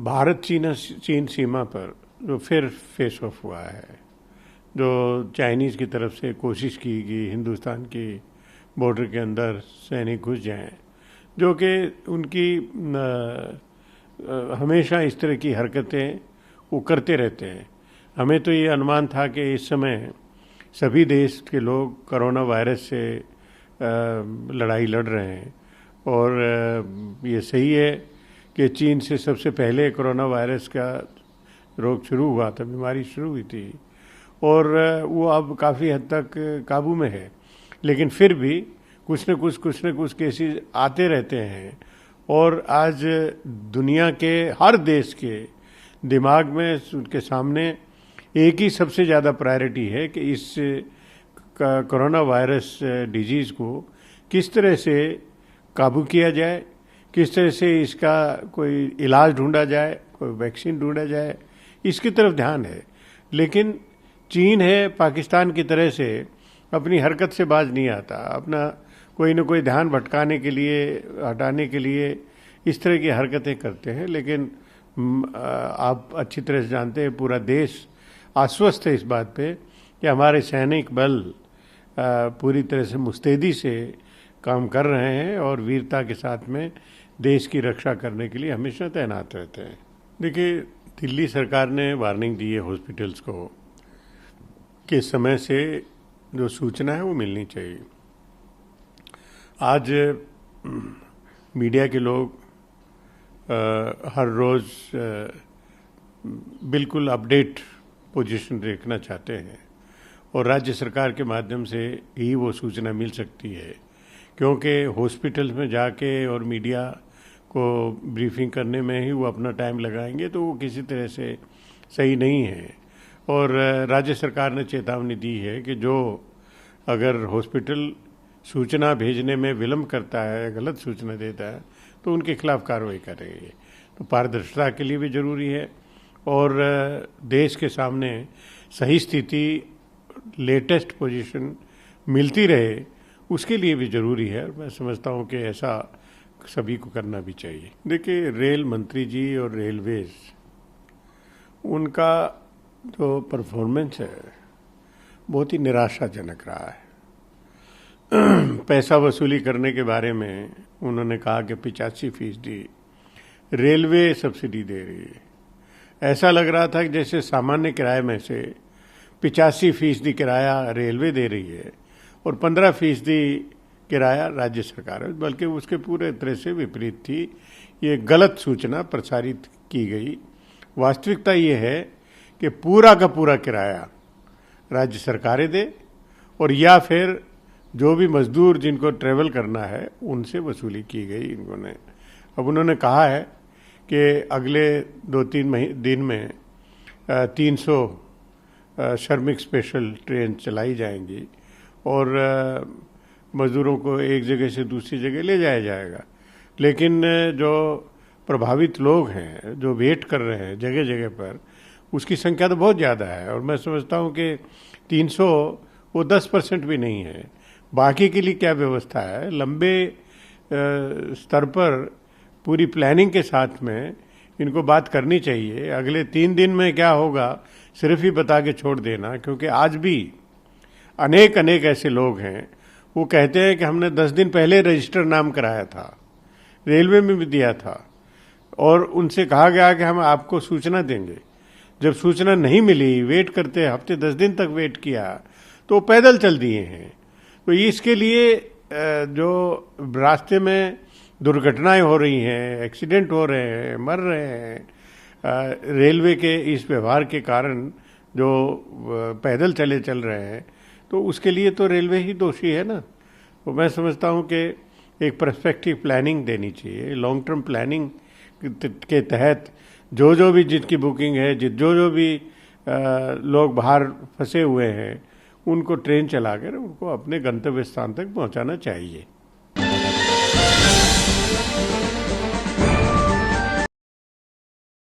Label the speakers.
Speaker 1: भारत चीन सीमा पर जो फिर फेस ऑफ हुआ है, जो चाइनीज़ की तरफ से कोशिश की कि हिंदुस्तान की बॉर्डर के अंदर सैनिक घुस जाएं, जो कि उनकी हमेशा इस तरह की हरकतें वो करते रहते हैं। हमें तो ये अनुमान था कि इस समय सभी देश के लोग कोरोना वायरस से लड़ाई लड़ रहे हैं, और ये सही है कि चीन से सबसे पहले कोरोना वायरस का रोग शुरू हुआ था, बीमारी शुरू हुई थी, और वो अब काफ़ी हद तक काबू में है। लेकिन फिर भी कुछ न कुछ केसेस आते रहते हैं, और आज दुनिया के हर देश के दिमाग में, उनके सामने एक ही सबसे ज़्यादा प्रायोरिटी है कि इस कोरोना वायरस डिजीज़ को किस तरह से काबू किया जाए, किस तरह से इसका कोई इलाज ढूंढा जाए, कोई वैक्सीन ढूंढा जाए, इसकी तरफ ध्यान है। लेकिन चीन है पाकिस्तान की तरह से अपनी हरकत से बाज नहीं आता, अपना कोई न कोई ध्यान भटकाने के लिए, हटाने के लिए इस तरह की हरकतें करते हैं। लेकिन आप अच्छी तरह से जानते हैं, पूरा देश आश्वस्त है इस बात पे कि हमारे सैनिक बल पूरी तरह से मुस्तैदी से काम कर रहे हैं और वीरता के साथ में देश की रक्षा करने के लिए हमेशा तैनात रहते हैं। देखिए, दिल्ली सरकार ने वार्निंग दी है हॉस्पिटल्स को कि समय से जो सूचना है वो मिलनी चाहिए। आज मीडिया के लोग हर रोज़ बिल्कुल अपडेट पोजीशन देखना चाहते हैं, और राज्य सरकार के माध्यम से ही वो सूचना मिल सकती है, क्योंकि हॉस्पिटल्स में जाके और मीडिया को ब्रीफिंग करने में ही वो अपना टाइम लगाएंगे तो वो किसी तरह से सही नहीं है। और राज्य सरकार ने चेतावनी दी है कि जो अगर हॉस्पिटल सूचना भेजने में विलंब करता है, गलत सूचना देता है, तो उनके खिलाफ कार्रवाई करेंगे। तो पारदर्शिता के लिए भी ज़रूरी है, और देश के सामने सही स्थिति, लेटेस्ट पोजीशन मिलती रहे, उसके लिए भी ज़रूरी है। मैं समझता हूँ कि ऐसा सभी को करना भी चाहिए। देखिए, रेल मंत्री जी और रेलवेज, उनका जो परफॉर्मेंस है बहुत ही निराशाजनक रहा है। पैसा वसूली करने के बारे में उन्होंने कहा कि 85% रेलवे सब्सिडी दे रही है। ऐसा लग रहा था कि जैसे सामान्य किराए में से 85% किराया रेलवे दे रही है और 15% किराया राज्य सरकार है, बल्कि उसके पूरे तरह से विपरीत थी। ये गलत सूचना प्रसारित की गई। वास्तविकता ये है कि पूरा का पूरा किराया राज्य सरकारें दे, और या फिर जो भी मजदूर जिनको ट्रेवल करना है उनसे वसूली की गई इन्होंने। अब उन्होंने कहा है कि अगले 2-3 दिन में 300 श्रमिक स्पेशल ट्रेन चलाई जाएंगी, और मज़दूरों को एक जगह से दूसरी जगह ले जाया जाएगा। लेकिन जो प्रभावित लोग हैं, जो वेट कर रहे हैं जगह जगह पर, उसकी संख्या तो बहुत ज़्यादा है। और मैं समझता हूँ कि 300 वो 10% भी नहीं है। बाकी के लिए क्या व्यवस्था है? लंबे स्तर पर पूरी प्लानिंग के साथ में इनको बात करनी चाहिए। अगले 3 दिन में क्या होगा सिर्फ ही बता के छोड़ देना, क्योंकि आज भी अनेक ऐसे लोग हैं, वो कहते हैं कि हमने 10 दिन पहले रजिस्टर नाम कराया था, रेलवे में भी दिया था, और उनसे कहा गया कि हम आपको सूचना देंगे। जब सूचना नहीं मिली, वेट करते हफ्ते 10 दिन तक वेट किया, तो पैदल चल दिए हैं। तो इसके लिए जो रास्ते में दुर्घटनाएं हो रही हैं, एक्सीडेंट हो रहे हैं, मर रहे हैं, रेलवे के इस व्यवहार के कारण जो पैदल चल रहे हैं, तो उसके लिए तो रेलवे ही दोषी है ना। तो मैं समझता हूँ कि एक पर्सपेक्टिव प्लानिंग देनी चाहिए। लॉन्ग टर्म प्लानिंग के तहत जो भी जिनकी बुकिंग है, जो भी लोग बाहर फंसे हुए हैं, उनको ट्रेन चलाकर उनको अपने गंतव्य स्थान तक पहुंचाना चाहिए।